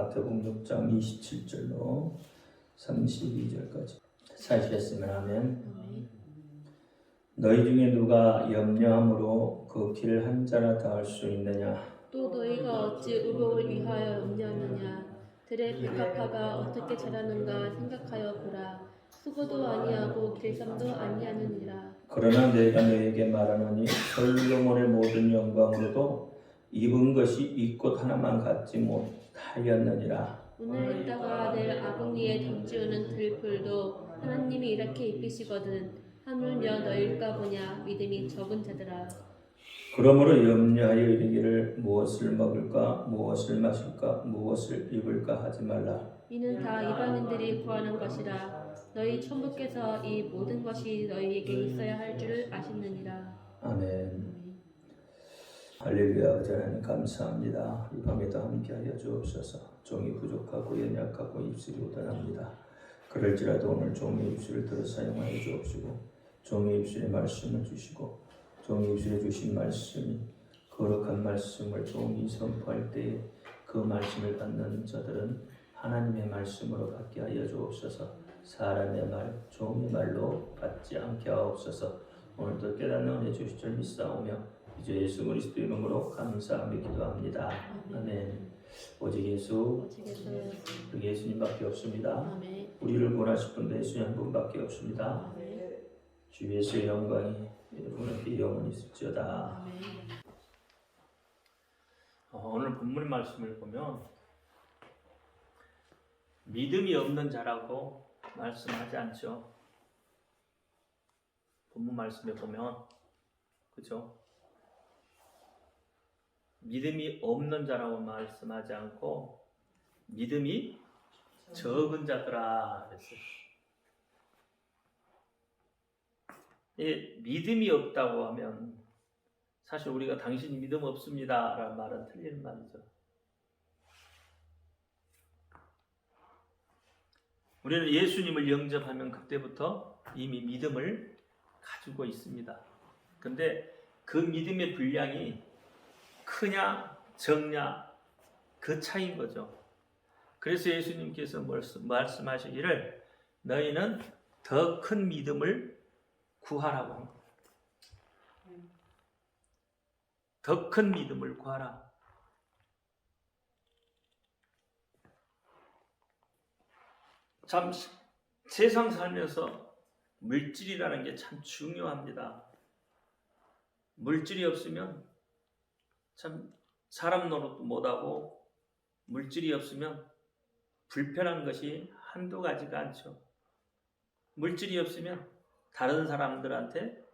마태복음 6장 27절로 32절까지 찾으셨으면 하면. 너희 중에 누가 염려함으로 그 길 한 자나 더할 수 있느냐? 또 너희가 어찌 의복을 위하여 염려하느냐? 들의 백합화가 어떻게 자라는가 생각하여 보라. 수고도 아니하고 길쌈도 아니하느니라. 그러나 내가 너희에게 말하노니 솔로몬의 모든 영광으로도 입은 것이 이 꽃 하나만 갖지 못하였느니라. 오늘 있다가 내일 아궁이에 던지우는 들풀도 하나님이 이렇게 입히시거든. 하물며 너희일까 보냐. 믿음이 적은 자들아. 그러므로 염려하여 이르기를 무엇을 먹을까, 무엇을 마실까, 무엇을 입을까 하지 말라. 이는 다 이방인들이 구하는 것이라. 너희 천부께서 이 모든 것이 너희에게 있어야 할 줄을 아시느니라. 아멘. 할렐루야. 아버지 하나님 감사합니다. 이 밤에도 함께하여 주옵소서. 종이 부족하고 연약하고 입술이 우둔합니다. 그럴지라도 오늘 종의 입술을 들어 사용하여 주옵시고, 종의 입술에 말씀을 주시고, 종의 입술에 주신 말씀이 거룩한 말씀을 종이 선포할 때에 그 말씀을 받는 자들은 하나님의 말씀으로 받게 하여 주옵소서. 사람의 말, 종의 말로 받지 않게 하옵소서. 오늘도 깨닫는 은혜 주실 줄 믿사오며 이제 예수 그리스도 이름으로 감사하며 기도합니다. 아멘. 오직 예수, 우리 예수님밖에 없습니다. 우리를 구원하실 분도 예수님 한 분밖에 없습니다. 주 예수의 영광이 여러분에게 영원히 있을지어다. 오늘 본문 말씀을 보면 믿음이 없는 자라고 말씀하지 않죠. 본문 말씀에 보면, 그죠? 믿음이 없는 자라고 말씀하지 않고 믿음이 적은 자더라 그랬어요. 믿음이 없다고 하면 사실 우리가 당신이 믿음 없습니다 라는 말은 틀리는 말이죠. 우리는 예수님을 영접하면 그때부터 이미 믿음을 가지고 있습니다. 근데 그 믿음의 분량이 크냐 적냐 그 차이인 거죠. 그래서 예수님께서 말씀하시기를 너희는 더 큰 믿음을 구하라고 한 거예요. 더 큰 믿음을 구하라. 참 세상 살면서 물질이라는 게 참 중요합니다. 물질이 없으면 참 사람 노릇도 못하고 물질이 없으면 불편한 것이 한두 가지가 않죠. 물질이 없으면 다른 사람들한테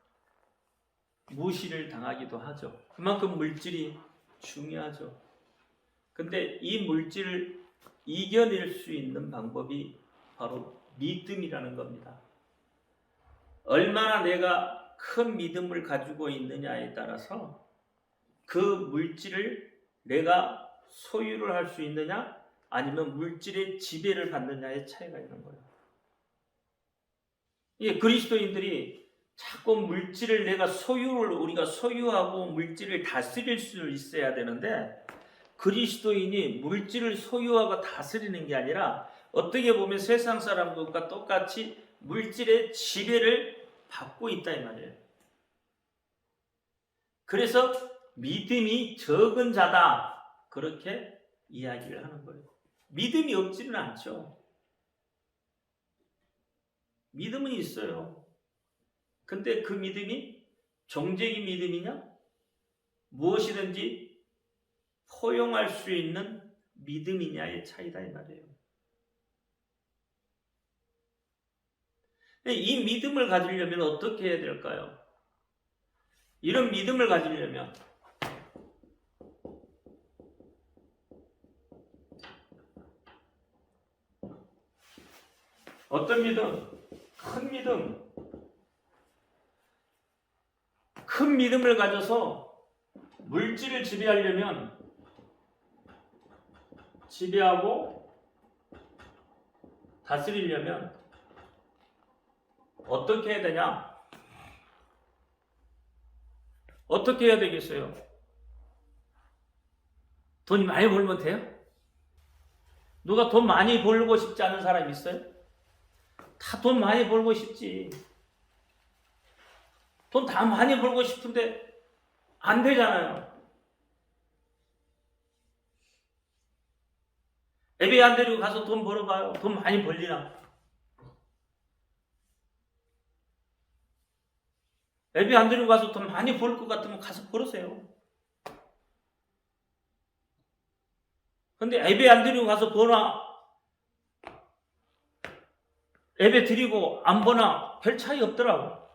무시를 당하기도 하죠. 그만큼 물질이 중요하죠. 근데 이 물질을 이겨낼 수 있는 방법이 바로 믿음이라는 겁니다. 얼마나 내가 큰 믿음을 가지고 있느냐에 따라서 그 물질을 내가 소유를 할 수 있느냐 아니면 물질의 지배를 받느냐의 차이가 있는 거예요. 그리스도인들이 자꾸 물질을 우리가 소유하고 물질을 다스릴 수 있어야 되는데 그리스도인이 물질을 소유하고 다스리는 게 아니라 어떻게 보면 세상 사람들과 똑같이 물질의 지배를 받고 있다 이 말이에요. 그래서 믿음이 적은 자다 그렇게 이야기를 하는 거예요. 믿음이 없지는 않죠. 믿음은 있어요. 근데 그 믿음이 종적인 믿음이냐? 무엇이든지 포용할 수 있는 믿음이냐의 차이다 이 말이에요. 이 믿음을 가지려면 어떻게 해야 될까요? 이런 믿음을 가지려면 어떤 믿음? 큰 믿음을 가져서 물질을 지배하고 다스리려면 어떻게 해야 되냐? 어떻게 해야 되겠어요? 돈이 많이 벌면 돼요? 누가 돈 많이 벌고 싶지 않은 사람 있어요? 다 돈 많이 벌고 싶지. 돈 다 많이 벌고 싶은데 안 되잖아요. 예배 안 드리고 가서 돈 벌어봐요. 돈 많이 벌리나? 예배 안 드리고 가서 돈 많이 벌 것 같으면 가서 벌으세요. 근데 예배 안 드리고 가서 버나 예배 드리고 안 버나 별 차이 없더라고.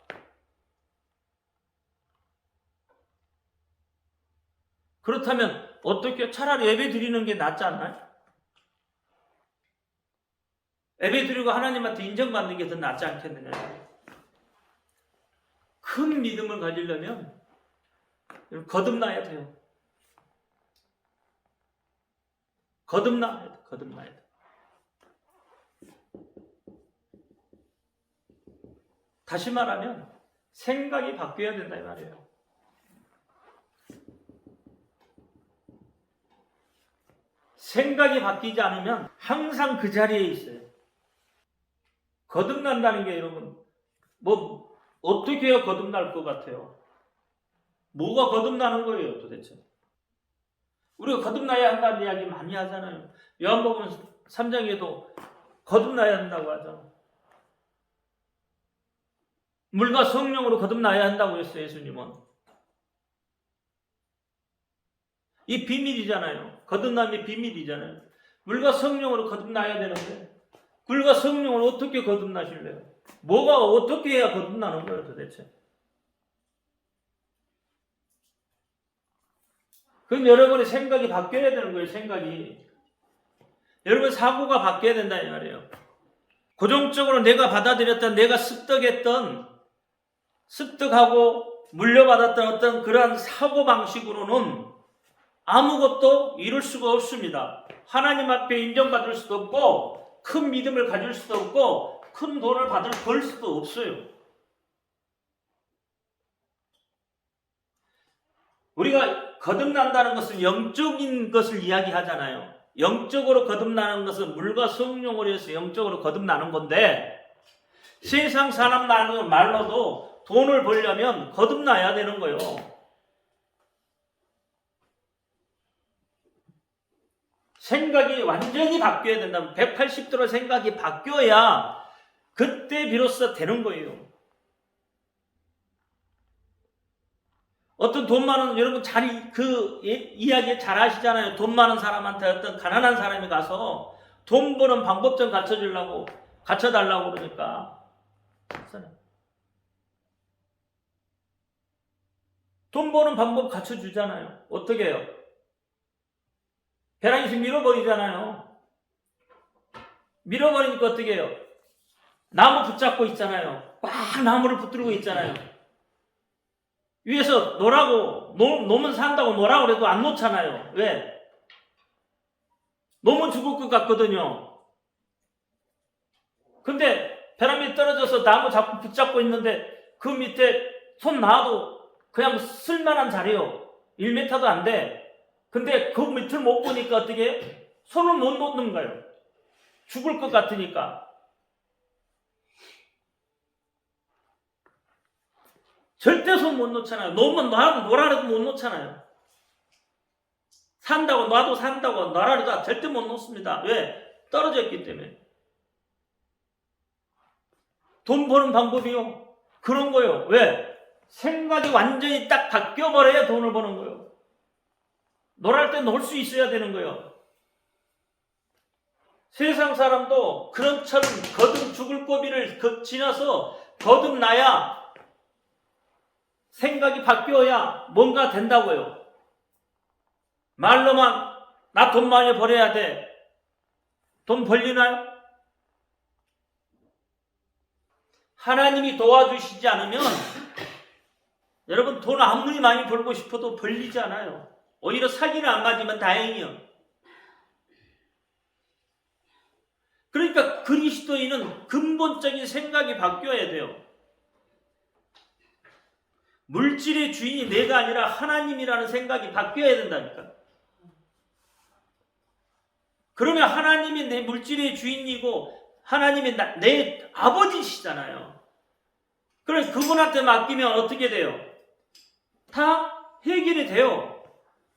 그렇다면 어떻게 차라리 예배 드리는 게 낫지 않나요? 예배 드리고 하나님한테 인정받는 게 더 낫지 않겠느냐. 큰 믿음을 가지려면 거듭나야 돼요. 거듭나야 돼. 거듭나야 돼. 다시 말하면 생각이 바뀌어야 된다 이 말이에요. 생각이 바뀌지 않으면 항상 그 자리에 있어요. 거듭난다는 게 여러분 뭐 어떻게 해야 거듭날 것 같아요? 뭐가 거듭나는 거예요 도대체? 우리가 거듭나야 한다는 이야기 많이 하잖아요. 요한복음 3장에도 거듭나야 한다고 하죠. 물과 성령으로 거듭나야 한다고 했어요. 예수님은. 이 비밀이잖아요. 거듭남이 비밀이잖아요. 물과 성령으로 거듭나야 되는데 물과 성령을 어떻게 거듭나실래요? 뭐가 어떻게 해야 거듭나는 거예요 도대체? 그럼 여러분의 생각이 바뀌어야 되는 거예요. 생각이. 여러분 사고가 바뀌어야 된다 이 말이에요. 고정적으로 내가 받아들였던 내가 습득하고 물려받았던 어떤 그러한 사고방식으로는 아무것도 이룰 수가 없습니다. 하나님 앞에 인정받을 수도 없고 큰 믿음을 가질 수도 없고 큰 돈을 벌 수도 없어요. 우리가 거듭난다는 것은 영적인 것을 이야기하잖아요. 영적으로 거듭나는 것은 물과 성령으로 해서 영적으로 거듭나는 건데 세상 사람 말로도 돈을 벌려면 거듭나야 되는 거예요. 생각이 완전히 바뀌어야 된다면 180도로 생각이 바뀌어야 그때 비로소 되는 거예요. 어떤 돈 많은 여러분 이야기 잘 하시잖아요. 돈 많은 사람한테 어떤 가난한 사람이 가서 돈 버는 방법 좀 갖춰달라고 그러니까 돈 버는 방법 갖춰주잖아요. 어떻게 해요? 벼랑에서 밀어버리잖아요. 밀어버리니까 어떻게 해요? 나무 붙잡고 있잖아요. 꽉 나무를 붙들고 있잖아요. 위에서 놓으면 산다고 뭐라고 그래도 안 놓잖아요. 왜? 놓으면 죽을 것 같거든요. 근데 벼랑이 떨어져서 나무 자꾸 붙잡고 있는데 그 밑에 손 놔도 그냥 쓸만한 자리요. 1m도 안 돼. 근데 그 밑을 못 보니까 어떻게 해요? 손을 못 놓는 거예요. 죽을 것 같으니까. 절대 손 못 놓잖아요. 놓으면 놔라도 못 놓잖아요. 산다고 놔도 산다고 놔라도 절대 못 놓습니다. 왜? 떨어져 있기 때문에. 돈 버는 방법이요. 그런 거요. 왜? 생각이 완전히 딱 바뀌어버려야 돈을 버는 거예요. 놀할 때 놀 수 있어야 되는 거예요. 세상 사람도 그런처럼 거듭 죽을 고비를 지나서 거듭나야 생각이 바뀌어야 뭔가 된다고요. 말로만 나 돈 많이 벌어야 돼. 돈 벌리나요? 하나님이 도와주시지 않으면 여러분 돈 아무리 많이 벌고 싶어도 벌리지 않아요. 오히려 사기를 안 맞으면 다행이요. 그러니까 그리스도인은 근본적인 생각이 바뀌어야 돼요. 물질의 주인이 내가 아니라 하나님이라는 생각이 바뀌어야 된다니까. 그러면 하나님이 내 물질의 주인이고 하나님이 내 아버지시잖아요. 그래서 그분한테 맡기면 어떻게 돼요? 다 해결이 돼요.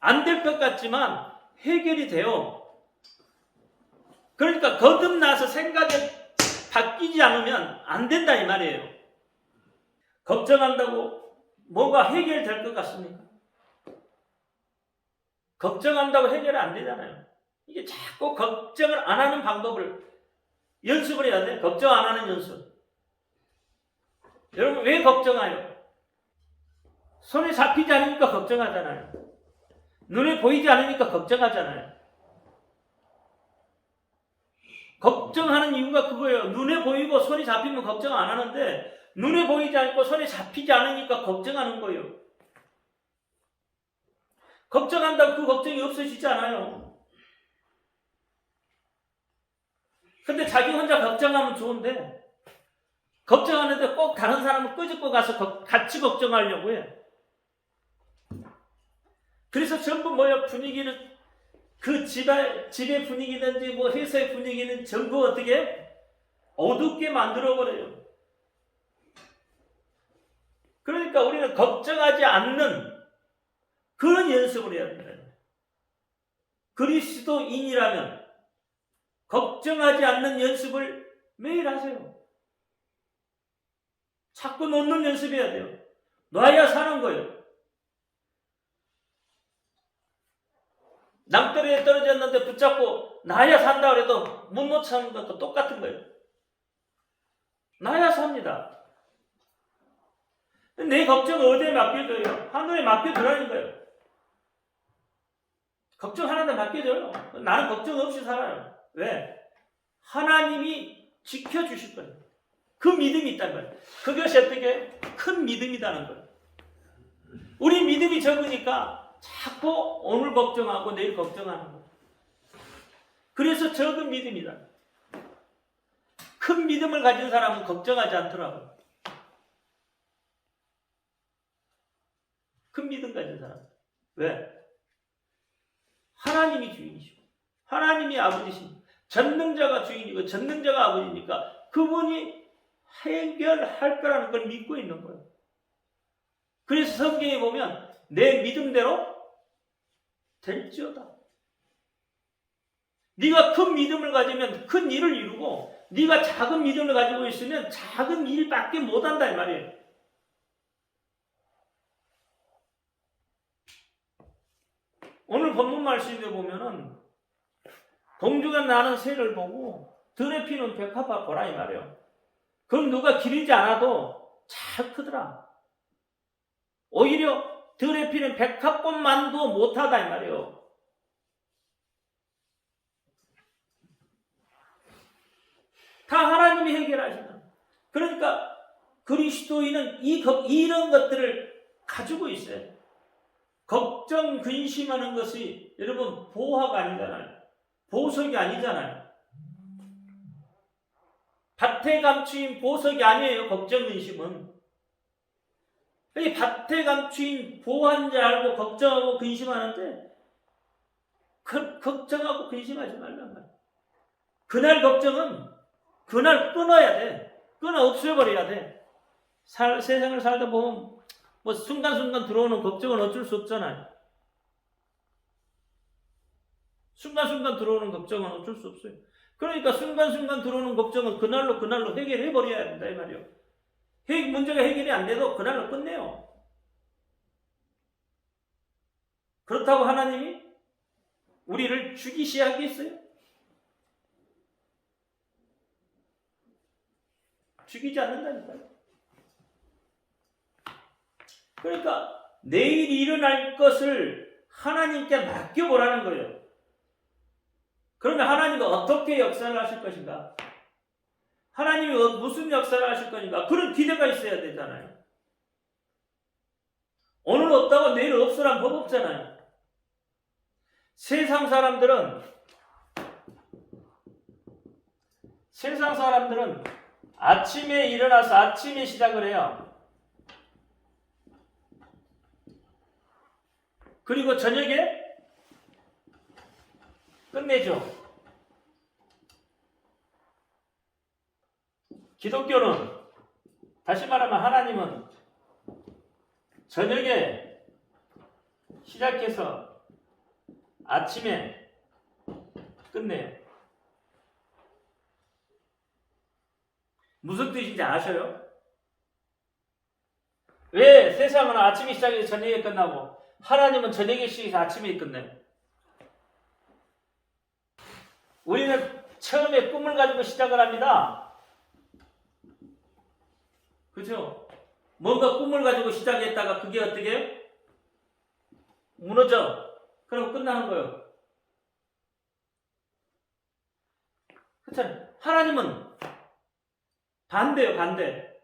안 될 것 같지만 해결이 돼요. 그러니까 거듭나서 생각이 바뀌지 않으면 안 된다 이 말이에요. 걱정한다고 뭐가 해결될 것 같습니까? 걱정한다고 해결이 안 되잖아요. 이게 자꾸 걱정을 안 하는 방법을 연습을 해야 돼. 걱정 안 하는 연습. 여러분 왜 걱정해요? 손에 잡히지 않으니까 걱정하잖아요. 눈에 보이지 않으니까 걱정하잖아요. 걱정하는 이유가 그거예요. 눈에 보이고 손에 잡히면 걱정 안 하는데 눈에 보이지 않고 손에 잡히지 않으니까 걱정하는 거예요. 걱정한다고 그 걱정이 없어지지 않아요. 근데 자기 혼자 걱정하면 좋은데 걱정하는데 꼭 다른 사람을 끄집고 가서 같이 걱정하려고 해. 그래서 전부 뭐야 분위기는 그 집의 분위기든지 뭐 회사의 분위기는 전부 어떻게 어둡게 만들어버려요. 그러니까 우리는 걱정하지 않는 그런 연습을 해야 된다. 그리스도인이라면 걱정하지 않는 연습을 매일 하세요. 자꾸 놓는 연습해야 돼요. 놔야 사는 거예요. 낭떠러지에 떨어졌는데 붙잡고 놔야 산다 그래도 못 놓치는 것도 똑같은 거예요. 놔야 삽니다. 내 걱정을 어디에 맡겨줘요? 하늘에 맡겨두라는 거예요. 걱정 하나도 맡겨줘요. 나는 걱정 없이 살아요. 왜? 하나님이 지켜주실 거예요. 그 믿음이 있다는 거예요. 그것이 어떻게 큰 믿음이라는 거예요. 우리 믿음이 적으니까 자꾸 오늘 걱정하고 내일 걱정하는 거예요. 그래서 적은 믿음이다. 큰 믿음을 가진 사람은 걱정하지 않더라고요. 큰 믿음 가진 사람. 왜? 하나님이 주인이시고 하나님이 아버지시고 전능자가 주인이고 전능자가 아버지니까 그분이 해결할 거라는 걸 믿고 있는 거예요. 그래서 성경에 보면 내 믿음대로 될지어다. 네가 큰 믿음을 가지면 큰 일을 이루고 네가 작은 믿음을 가지고 있으면 작은 일밖에 못한다 이 말이에요. 오늘 본문 말씀에 보면은 동중에 나는 새를 보고 들에 피는 백합화 보라 이 말이에요. 그럼 누가 기르지 않아도 잘 크더라. 오히려 들에 피는 백합꽃만도 못하다 이 말이에요. 다 하나님이 해결하신다. 그러니까 그리스도인은 이런 것들을 가지고 있어요. 걱정, 근심하는 것이 여러분 보화가 아니잖아요. 보석이 아니잖아요. 밭에 감추인 보석이 아니에요. 걱정, 근심은. 이 밭에 감추인 보화인 줄 알고 걱정하고 근심하는데 걱정하고 근심하지 말란 말이에요. 그날 걱정은 그날 끊어야 돼. 끊어 없애버려야 돼. 세상을 살다 보면 뭐 순간순간 들어오는 걱정은 어쩔 수 없잖아요. 순간순간 들어오는 걱정은 어쩔 수 없어요. 그러니까 순간순간 들어오는 걱정은 그날로 해결해버려야 된다 이 말이에요. 문제가 해결이 안 돼도 그날로 끝내요. 그렇다고 하나님이 우리를 죽이시하겠어요? 죽이지 않는다니까요. 그러니까 내일 일어날 것을 하나님께 맡겨보라는 거예요. 그러면 하나님은 어떻게 역사를 하실 것인가? 하나님이 무슨 역사를 하실 것인가? 그런 기대가 있어야 되잖아요. 오늘 없다고 내일 없으란 법 없잖아요. 세상 사람들은 아침에 일어나서 아침에 시작을 해요. 그리고 저녁에 끝내죠. 기독교는 다시 말하면 하나님은 저녁에 시작해서 아침에 끝내요. 무슨 뜻인지 아셔요? 왜 세상은 아침에 시작해서 저녁에 끝나고 하나님은 저녁에 시작해서 아침에 끝내요? 우리는 처음에 꿈을 가지고 시작을 합니다. 그죠? 뭔가 꿈을 가지고 시작했다가 그게 어떻게 해요? 무너져. 그러고 끝나는 거예요. 그렇잖아요. 하나님은 반대예요, 반대.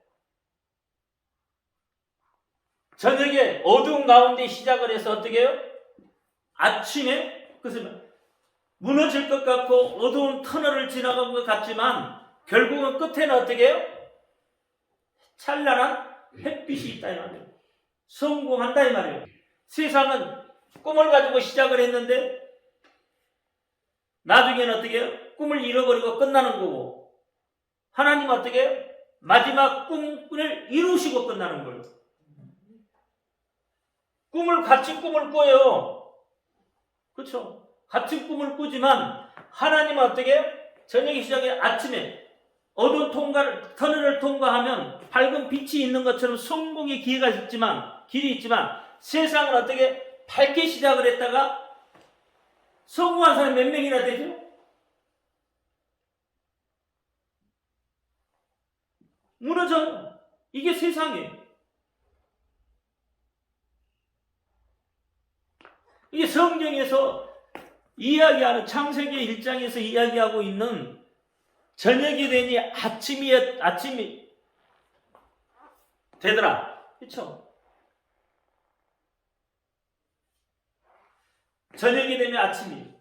저녁에 어두운 가운데 시작을 해서 어떻게 해요? 아침에, 그래서 무너질 것 같고 어두운 터널을 지나간 것 같지만 결국은 끝에는 어떻게 해요? 찬란한 햇빛이 있다 이 말이에요. 성공한다 이 말이에요. 세상은 꿈을 가지고 시작을 했는데 나중에는 어떻게 해요? 꿈을 잃어버리고 끝나는 거고 하나님은 어떻게 해요? 마지막 꿈을 이루시고 끝나는 거예요. 같이 꿈을 꿔요. 그렇죠? 같은 꿈을 꾸지만 하나님은 어떻게 해요? 저녁에 시작해 아침에 어두운 터널을 통과하면 밝은 빛이 있는 것처럼 성공의 길이 있지만 세상은 어떻게 밝게 시작을 했다가 성공한 사람이 몇 명이나 되죠? 무너져요. 이게 세상이에요. 이게 성경에서 이야기하는 창세기 1장에서 이야기하고 있는 저녁이 되니 아침이 되더라. 그렇죠? 저녁이 되면 아침이.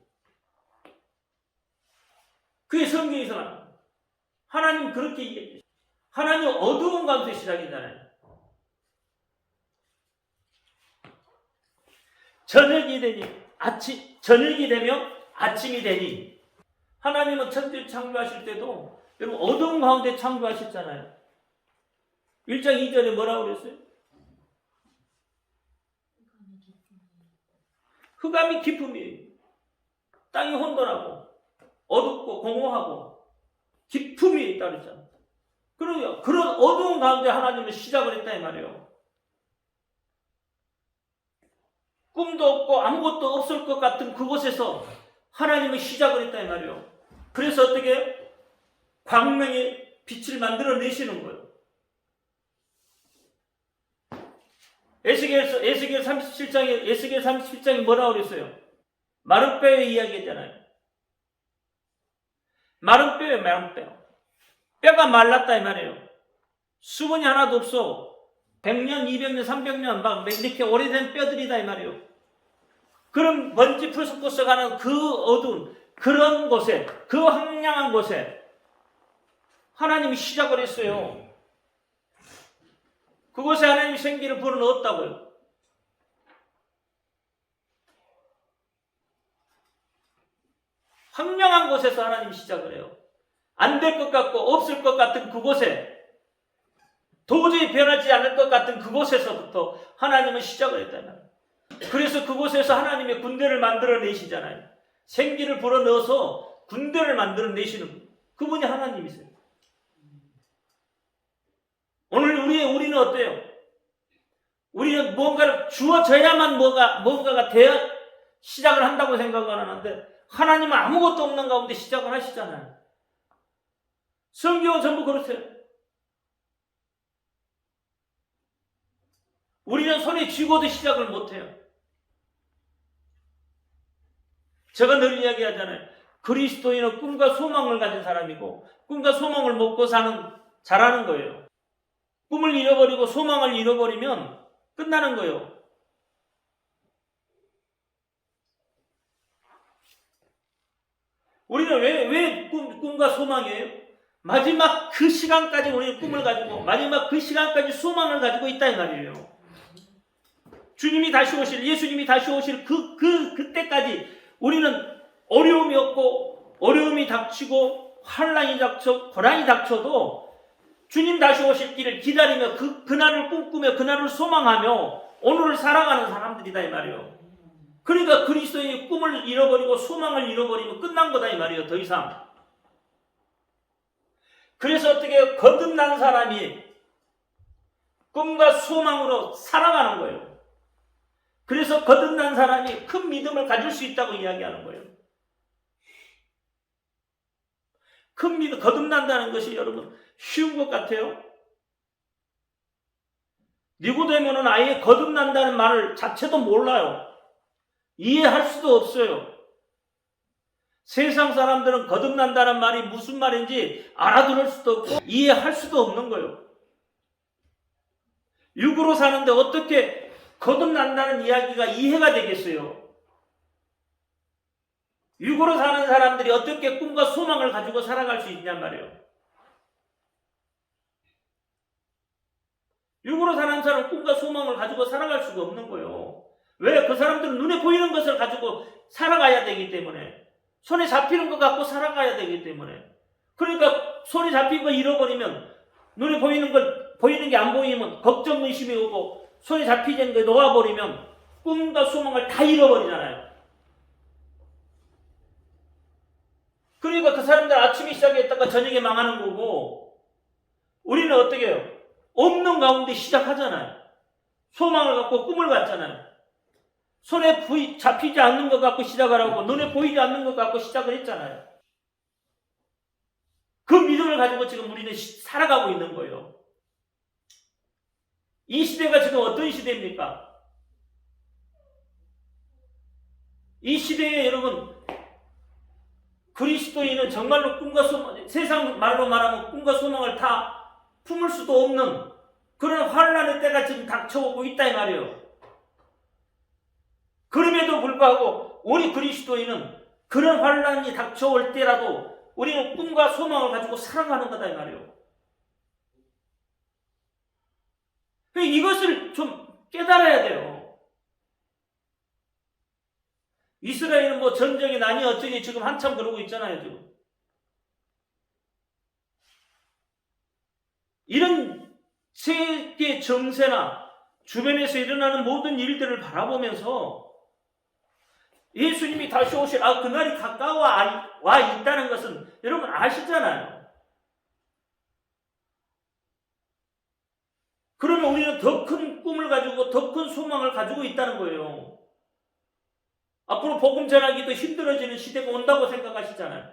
그게 성경에서 나와요. 하나님 그렇게 얘기해요. 하나님 어두운 가운데 시작이잖아요. 저녁이 되면 아침이 되니. 하나님은 천지를 창조하실 때도 여러분 어두운 가운데 창조하셨잖아요. 1장 2절에 뭐라고 그랬어요? 흑암이 깊음이에요. 땅이 혼돈하고 어둡고 공허하고 깊음이 있다 그랬잖아요. 그러니까 그런 어두운 가운데 하나님은 시작을 했다 이 말이에요. 꿈도 없고 아무것도 없을 것 같은 그곳에서 하나님은 시작을 했다 이 말이에요. 그래서 어떻게 광명의 빛을 만들어내시는 거예요. 에스겔 37장에 뭐라고 그랬어요? 마른 뼈의 이야기했잖아요. 마른 뼈. 뼈가 말랐다 이 말이에요. 수분이 하나도 없어. 100년, 200년, 300년 막 이렇게 오래된 뼈들이다 이 말이에요. 그런 먼지 풀썩풀썩 하는 그 어두운 그런 곳에, 그 황량한 곳에 하나님이 시작을 했어요. 그곳에 하나님이 생기를 불어넣었다고요. 황량한 곳에서 하나님이 시작을 해요. 안 될 것 같고 없을 것 같은 그곳에, 도저히 변하지 않을 것 같은 그곳에서부터 하나님은 시작을 했다는. 그래서 그곳에서 하나님의 군대를 만들어내시잖아요. 생기를 불어넣어서 군대를 만들어내시는 그분이 하나님이세요. 오늘 우리는 어때요? 우리는 뭔가를 주어져야만 뭔가가 되어 시작을 한다고 생각을 하는데 하나님은 아무것도 없는 가운데 시작을 하시잖아요. 성경은 전부 그렇대요. 우리는 손에 쥐고도 시작을 못해요. 제가 늘 이야기하잖아요. 그리스도인은 꿈과 소망을 가진 사람이고 꿈과 소망을 먹고 자라는 거예요. 꿈을 잃어버리고 소망을 잃어버리면 끝나는 거예요. 우리는 왜 꿈과 소망이에요? 마지막 그 시간까지 우리는 꿈을 가지고 마지막 그 시간까지 소망을 가지고 있다 이 말이에요. 주님이 다시 오실, 예수님이 다시 오실 그때까지 우리는 어려움이 없고 어려움이 닥치고 환란이 닥쳐 고난이 닥쳐도 주님 다시 오실 길을 기다리며 그날을 꿈꾸며 그날을 소망하며 오늘을 살아가는 사람들이다 이 말이에요. 그러니까 그리스도인이 꿈을 잃어버리고 소망을 잃어버리면 끝난 거다 이 말이에요. 더 이상. 그래서 어떻게 거듭난 사람이 꿈과 소망으로 살아가는 거예요. 그래서 거듭난 사람이 큰 믿음을 가질 수 있다고 이야기하는 거예요. 큰 믿음, 거듭난다는 것이 여러분 쉬운 것 같아요? 니고데모는 아예 거듭난다는 말을 자체도 몰라요. 이해할 수도 없어요. 세상 사람들은 거듭난다는 말이 무슨 말인지 알아들을 수도 없고 이해할 수도 없는 거예요. 육으로 사는데 어떻게 거듭난다는 이야기가 이해가 되겠어요? 육으로 사는 사람들이 어떻게 꿈과 소망을 가지고 살아갈 수 있냔 말이에요. 육으로 사는 사람은 꿈과 소망을 가지고 살아갈 수가 없는 거예요. 왜? 그 사람들은 눈에 보이는 것을 가지고 살아가야 되기 때문에, 손에 잡히는 것 갖고 살아가야 되기 때문에. 그러니까 손에 잡힌 거 잃어버리면, 눈에 보이는 게 안 보이면 걱정 의심이 오고, 손에 잡히지 않는 게 놓아버리면 꿈과 소망을 다 잃어버리잖아요. 그러니까 그 사람들 아침에 시작했다가 저녁에 망하는 거고, 우리는 어떻게 해요? 없는 가운데 시작하잖아요. 소망을 갖고 꿈을 갖잖아요. 손에 잡히지 않는 것 갖고 시작을 하고 눈에 보이지 않는 것 갖고 시작을 했잖아요. 그 믿음을 가지고 지금 우리는 살아가고 있는 거예요. 이 시대가 지금 어떤 시대입니까? 이 시대에 여러분 그리스도인은 정말로 꿈과 소망, 세상 말로 말하면 꿈과 소망을 다 품을 수도 없는 그런 환란의 때가 지금 닥쳐오고 있다 이 말이에요. 그럼에도 불구하고 우리 그리스도인은 그런 환란이 닥쳐올 때라도 우리는 꿈과 소망을 가지고 살아가는 거다 이 말이에요. 이것을 좀 깨달아야 돼요. 이스라엘은 뭐 전쟁이 나니 어쩌니 지금 한참 그러고 있잖아요. 지금 이런 세계 정세나 주변에서 일어나는 모든 일들을 바라보면서 예수님이 다시 오실 그날이 가까워 와 있다는 것은 여러분 아시잖아요. 그러면 우리는 더 큰 꿈을 가지고 더 큰 소망을 가지고 있다는 거예요. 앞으로 복음 전하기도 힘들어지는 시대가 온다고 생각하시잖아요.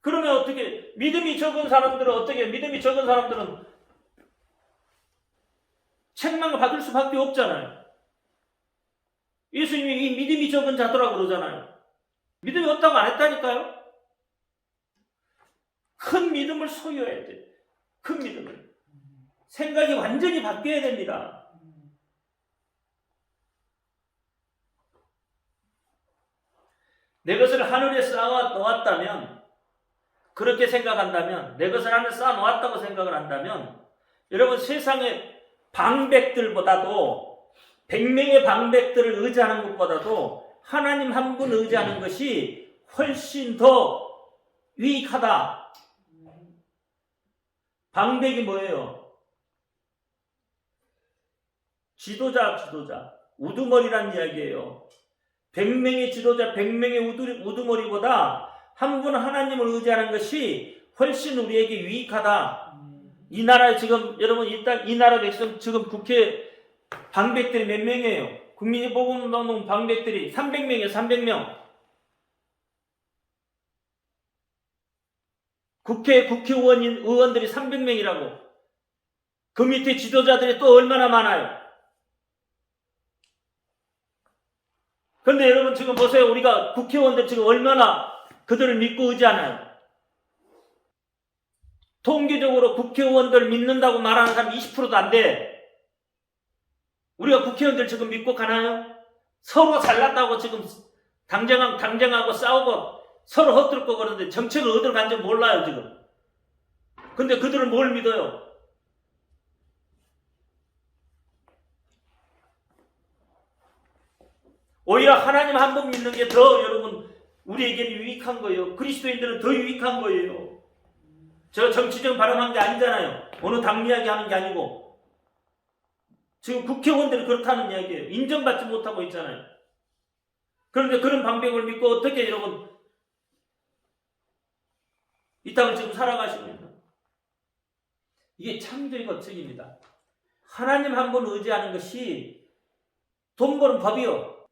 그러면 어떻게 믿음이 적은 사람들은 책망을 받을 수밖에 없잖아요. 예수님이 이 믿음이 적은 자들라고 그러잖아요. 믿음이 없다고 안 했다니까요. 큰 믿음을 소유해야 돼. 큰 믿음을. 생각이 완전히 바뀌어야 됩니다. 내 것을 하늘에 쌓아 놓았다면, 그렇게 생각한다면, 내 것을 하늘에 쌓아 놓았다고 생각을 한다면, 여러분 세상의 방백들보다도 100명의 방백들을 의지하는 것보다도 하나님 한 분 의지하는 것이 훨씬 더 유익하다. 방백이 뭐예요? 지도자. 우두머리란 이야기예요. 100명의 지도자, 100명의 우두머리보다 한 분 하나님을 의지하는 것이 훨씬 우리에게 유익하다. 이 나라 지금 여러분 일단 이 나라 백성 지금 국회 방백들이 몇 명이에요? 국민의 복음운동 방백들이 300명이에요. 300명. 국회의원들이 300명이라고. 그 밑에 지도자들이 또 얼마나 많아요? 그런데 여러분 지금 보세요. 우리가 국회의원들 지금 얼마나 그들을 믿고 의지하나요? 통계적으로 국회의원들 믿는다고 말하는 사람 20%도 안 돼. 우리가 국회의원들 지금 믿고 가나요? 서로 잘났다고 지금 당쟁하고 싸우고 서로 헛들고 그러는데 정책을 어디로 간지 몰라요 지금. 근데 그들은 뭘 믿어요? 오히려 하나님 한 분 믿는 게 더 여러분 우리에게는 유익한 거예요. 그리스도인들은 더 유익한 거예요. 저 정치적 발언한 게 아니잖아요. 어느 당 이야기 하는 게 아니고 지금 국회의원들이 그렇다는 이야기예요. 인정받지 못하고 있잖아요. 그런데 그런 방법을 믿고 어떻게 여러분 이 땅을 지금 살아가시고 있나? 이게 창조의 거책입니다. 하나님 한 분 의지하는 것이 돈 버는 법이요.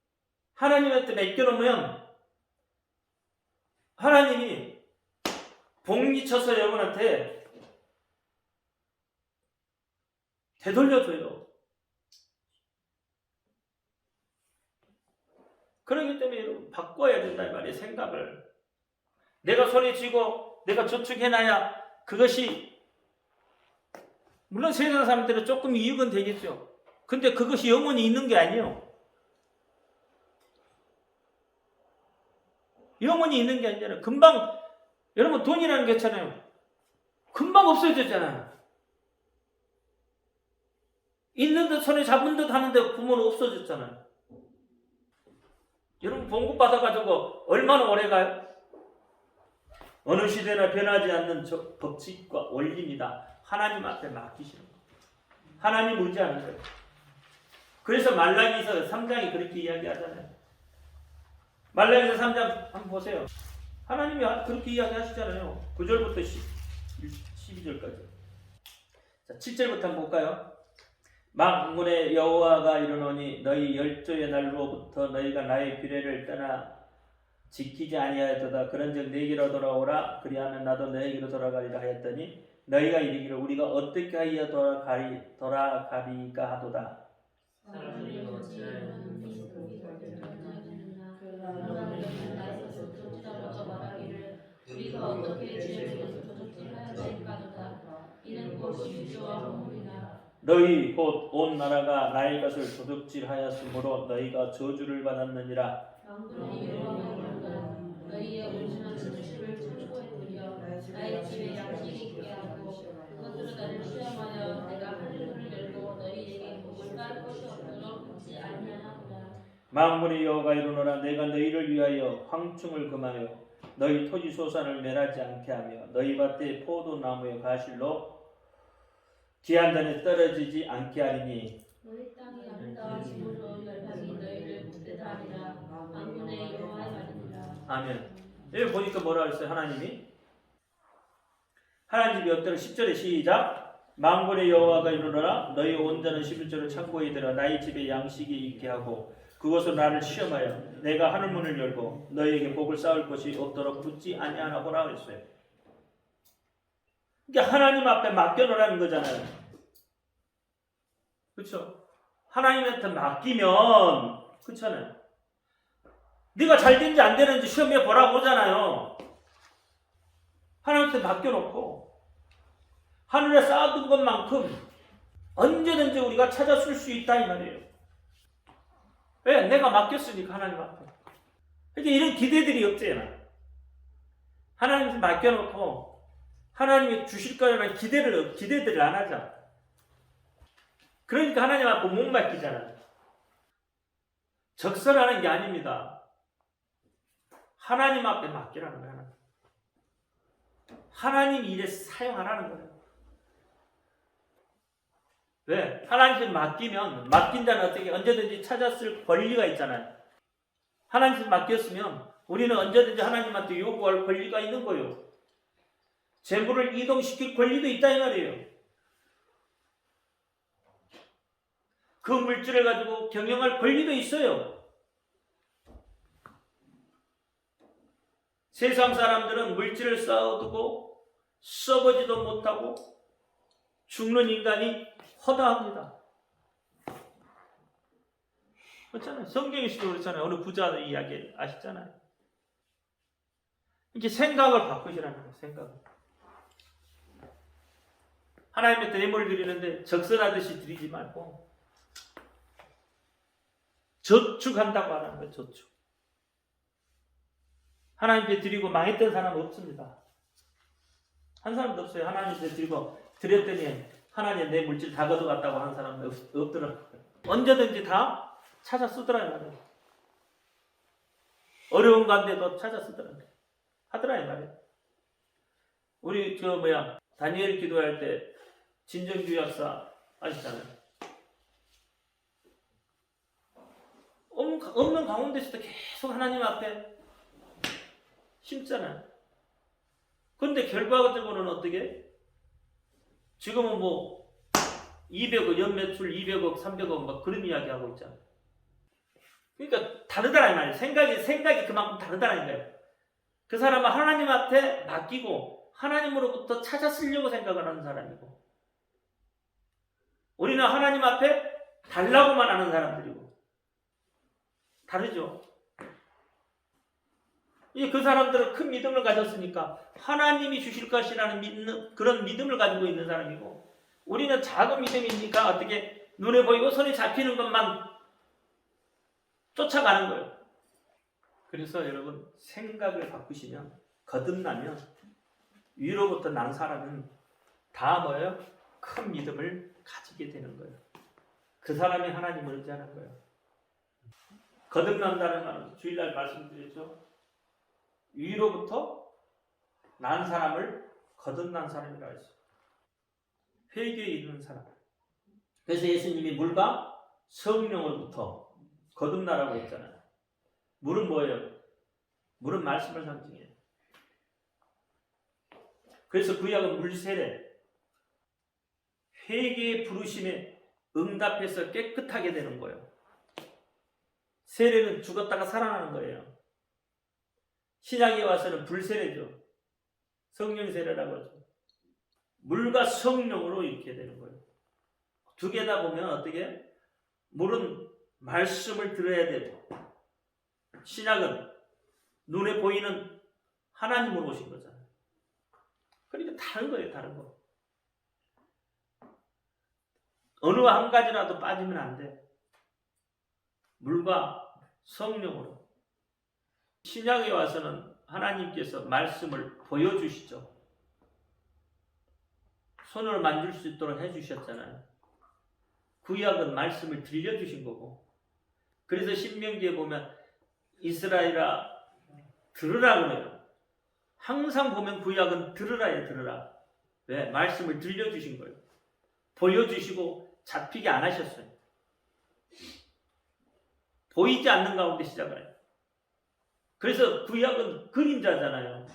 하나님한테 맡겨놓으면 하나님이 복리 쳐서 여러분한테 되돌려줘요. 그렇기 때문에 여러분 바꿔야 된다 이 말이에요. 생각을. 내가 손에 쥐고 내가 저축해놔야 그것이 물론 세상 사람들은 조금 이익은 되겠죠. 근데 그것이 영원히 있는 게 아니에요. 영원히 있는 게 아니잖아요. 금방 여러분 돈이라는 게 있잖아요. 금방 없어졌잖아요. 있는 듯 손에 잡은 듯 하는데 부모는 없어졌잖아요. 여러분 봉급 받아가지고 얼마나 오래 가요? 어느 시대나 변하지 않는 법칙과 원리입니다. 하나님 앞에 맡기시는 거예요. 하나님 의지하는 거예요. 그래서 말라기서 3장이 그렇게 이야기하잖아요. 말라기서 3장 한번 보세요. 하나님이 그렇게 이야기하시잖아요. 9절부터 12절까지. 자, 7절부터 한번 볼까요? 만군의 여호와가 이르노니 너희 열조의 날로부터 너희가 나의 규례를 떠나 지키지 아니하였도다. 그런즉 내게로 돌아오라. 그리하면 나도 너희에게로 돌아가리라 하였더니 너희가 이르기를 우리가 어떻게 하여 돌아가리까 하도다. 우리가 어떻게 죄를 도둑질하였나이까도다. 이는 곧 유죄와 허물이라. 너희 곧 온 나라가 나의 것을 도둑질하였으므로 너희가 저주를 받았느니라. 만군의 여호와가 이르노라. 너희의 온전한 진실을 창고에 들여 나의 집에 양식이 있게 하고 그것으로 나를 시험하여 내가 하늘문을 열고 너희에게 복을 쌓을 것이 없도록 하지 아니하나보다. 만군의 여호와가 이르노라. 내가 너희를 위하여 황충을 금하여 너희 토지 소산을 멸하지 않게 하며 너희 밭에 포도나무의 가실로 기한 전에 떨어지지 않게 하리니 너희 땅이 아름다워짐으로 열방이 너희를 복되다 하리라. 만군의 여호와의 말이니라. 아멘. 여기 보니까 뭐라 했어요? 하나님이 어떤 10절에 시작. 만군의 여호와가 이르노라. 너희 온전한 11절을 창고에 들어 나의 집에 양식이 있게 하고 그것으로 나를 시험하여 내가 하늘문을 열고 너희에게 복을 쌓을 것이 없도록 붙지 아니하나 보라 했어요. 그러니까 하나님 앞에 맡겨놓으라는 거잖아요. 그렇죠? 하나님한테 맡기면 그렇잖아요. 네가 잘 되는지 안 되는지 시험해 보라고 하잖아요. 하나님한테 맡겨놓고 하늘에 쌓아둔 것만큼 언제든지 우리가 찾아 쓸 수 있다 이 말이에요. 왜? 내가 맡겼으니까 하나님 앞에. 그러니까 이런 기대들이 없잖아. 하나님한테 맡겨놓고 하나님이 주실 거라는 기대들을 안 하자. 그러니까 하나님 앞에 못 맡기잖아. 적설하는 게 아닙니다. 하나님 앞에 맡기라는 거야. 하나님 일에 사용하라는 거예요. 왜? 하나님께 맡기면 맡긴 자는 어떻게 언제든지 찾았을 권리가 있잖아요. 하나님께 맡겼으면 우리는 언제든지 하나님한테 요구할 권리가 있는 거예요. 재물을 이동시킬 권리도 있다 이 말이에요. 그 물질을 가지고 경영할 권리도 있어요. 세상 사람들은 물질을 쌓아두고 써보지도 못하고 죽는 인간이 허다합니다. 그렇잖아요. 성경에서도 그렇잖아요. 어느 부자 이야기 아시잖아요. 이렇게 생각을 바꾸시라는 거예요. 생각을. 하나님한테 예물을 드리는데 적선하듯이 드리지 말고 저축한다고 하는 거예요. 저축. 하나님께 드리고 망했던 사람은 없습니다. 한 사람도 없어요. 하나님께 드리고 드렸더니 하나님 내 물질 다 걷어갔다고 하는 사람은 없더라고요. 언제든지 다 찾아 쓰더라 이 말이에요. 어려운 가운데도 찾아 쓰더라 하더라 이 말이에요. 우리 다니엘 기도할 때 진정규 약사 아시잖아요. 없는 가운데서도 계속 하나님 앞에 심잖아요. 그런데 결과적으로는 어떻게? 지금은 200억, 연매출 200억, 300억 막 그런 이야기 하고 있잖아요. 그러니까 다르다는 말이에요. 생각이 그만큼 다르다는 거예요. 그 사람은 하나님 앞에 맡기고 하나님으로부터 찾아 쓰려고 생각을 하는 사람이고, 우리는 하나님 앞에 달라고만 하는 사람들이고 다르죠. 그 사람들은 큰 믿음을 가졌으니까 하나님이 주실 것이라는 그런 믿음을 가지고 있는 사람이고, 우리는 작은 믿음이니까 어떻게 눈에 보이고 손에 잡히는 것만 쫓아가는 거예요. 그래서 여러분, 생각을 바꾸시면, 거듭나면 위로부터 난 사람은 다 뭐예요? 큰 믿음을 가지게 되는 거예요. 그 사람이 하나님을 의지하는 거예요. 거듭난다는 말은 주일날 말씀드렸죠. 위로부터 난 사람을 거듭난 사람이라고 했어요. 회개에 이르는 사람. 그래서 예수님이 물과 성령으로부터 거듭나라고 했잖아요. 물은 뭐예요? 물은 말씀을 상징해요. 그래서 구약은 물세례, 회개의 부르심에 응답해서 깨끗하게 되는 거예요. 세례는 죽었다가 살아나는 거예요. 신약에 와서는 불세례죠. 성령 세례라고 하죠. 물과 성령으로 이렇게 되는 거예요. 두 개 다 보면 어떻게? 물은 말씀을 들어야 되고, 신약은 눈에 보이는 하나님으로 오신 거잖아요. 그러니까 다른 거예요, 다른 거. 어느 한 가지라도 빠지면 안 돼. 물과 성령으로. 신약에 와서는 하나님께서 말씀을 보여주시죠. 손을 만질 수 있도록 해주셨잖아요. 구약은 말씀을 들려주신 거고, 그래서 신명기에 보면 이스라엘아 들으라 그래요. 항상 보면 구약은 들으라예요, 들으라. 왜? 말씀을 들려주신 거예요. 보여주시고 잡히게 안 하셨어요. 보이지 않는 가운데 시작을 해요. 그래서 구약은 그림자잖아요.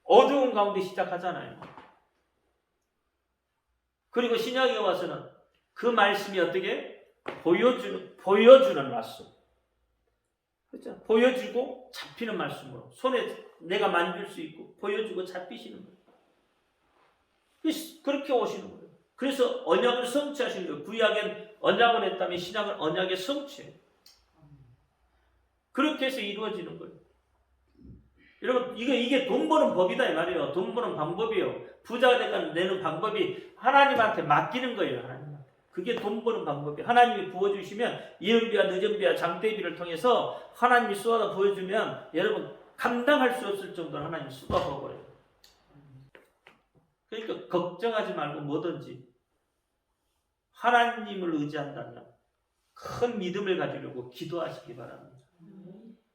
어두운 가운데 시작하잖아요. 그리고 신약에 와서는 그 말씀이 어떻게? 보여주는 말씀. 그렇죠? 보여주고 잡히는 말씀으로. 손에 내가 만질 수 있고, 보여주고 잡히시는 거예요. 그렇게 오시는 거예요. 그래서 언약을 성취하신 거예요. 구약엔 언약을 했다면 신약은 언약의 성취예요. 그렇게 해서 이루어지는 거예요. 여러분, 이게 돈 버는 법이다 이 말이에요. 돈 버는 방법이에요. 부자가 되는 방법이 하나님한테 맡기는 거예요. 하나님한테. 그게 돈 버는 방법이에요. 하나님이 부어주시면 이은비와 늦은비와 장대비를 통해서 하나님이 쏟아 부어주면 여러분 감당할 수 없을 정도로 하나님이 쏟아 부어버려요. 그러니까 걱정하지 말고 뭐든지 하나님을 의지한다면 큰 믿음을 가지려고 기도하시기 바랍니다.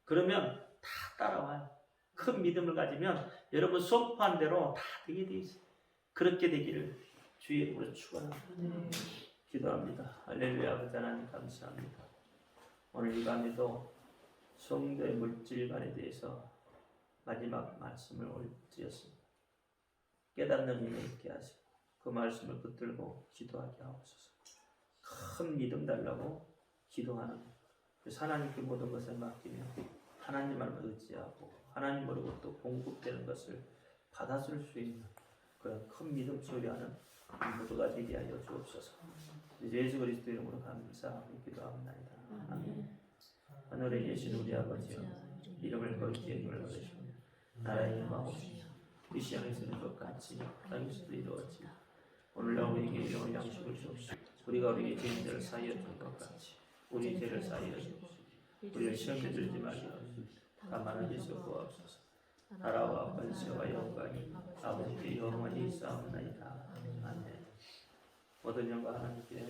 그러면 다 따라와요. 큰 믿음을 가지면 여러분 선포한 대로 다 되게 돼 있어요. 그렇게 되기를 주의 이름으로 축원합니다. 기도합니다. 할렐루야. 아버지 하나님 감사합니다. 오늘 이 밤에도 성도의 물질관에 대해서 마지막 말씀을 올드렸습니다. 깨닫는 힘을 있게 하시고 그 말씀을 붙들고 기도하게 하옵소서. 큰 믿음 달라고 기도하는, 그래서 하나님께 모든 것을 맡기며 하나님을 의지하고 하나님으로부터 공급되는 것을 받아줄 수 있는 그런 큰 믿음 소리하는 모두가 되게 하여 주옵소서. 예수 그리스도 이름으로 감사하고 기도합니다. 아멘. 하늘에 계신 우리 아버지여, 이름을 거룩히 여기시며 나라의 임하옵시며 이 시간에서는 것 같이 땅에서도 이루어지고 오늘날 우리에게 일용할 양식을 주옵시고 우리가 우리에게 죄인들을 사하여 준 것 같이 우리 죄를 사하여 주옵시고 우리를 시험에 들지 말게 하옵시고 다만 예수 구하옵소서. 나라와 권세와 영광이 아버지께 영원히 있사옵나이다. 아멘. 모든 영광 하나님께